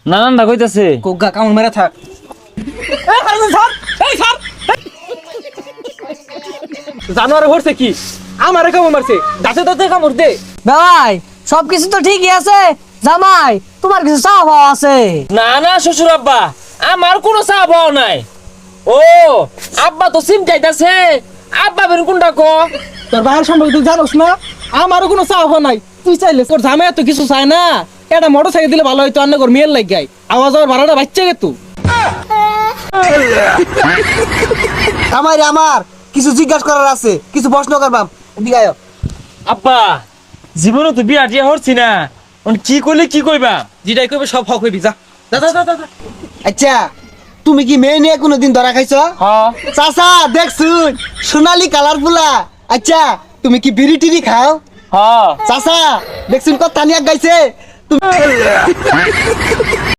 নানানটা কইতাছে কোগা কামড় মেরে থাক। জানোয়ারে ভরছে কি আমারে কামড় মারছে, দাঁতে দাঁতে কামড় দে। ভাই সবকিছু তো ঠিকই আছে, জামাই তোমার কিছু চা পাওয়া আছে? না না শ্বশুর আব্বা, আমার কোনো চা পাও নাই। ও আব্বা তো সিম চাইতাছে, আব্বা বের কোনটা ক। তোর ভাইয়ের সম্পর্কে তুই জানোস না, আমারও কোনো চাওয়া হয় নাই। তুই চাইলে তোর জামাই তো কিছু চায় না, এটা মোটর সাইকেল দিলে ভালো হইতো, অন্য করে মেয়ের লাগ গাই আওয়াজ আর ভাড়াটা বাচ্চা গে তুই। আমার কিছু জিজ্ঞাসা করার আছে, কিছু প্রশ্ন করবাম। এদিকে আয়। আব্বা জীবনে তো বিয়া টিয়া হচ্ছি না, কি কইলে কি কইবা? যেটাই কইবে সব হক হইবি, যা যা যা যা, যা। আচ্ছা, তুমি কি মেয়ে নিয়ে কোনোদিন ধরা খাইছ? হ্যাঁ চাচা দেখছুন সোনালি কালার ফুলা। আচ্ছা, তুমি কি বিড়ি টিড়ি খাও? হ্যাঁ চাচা দেখছুন কত তানিয়া গাইছে তুমি।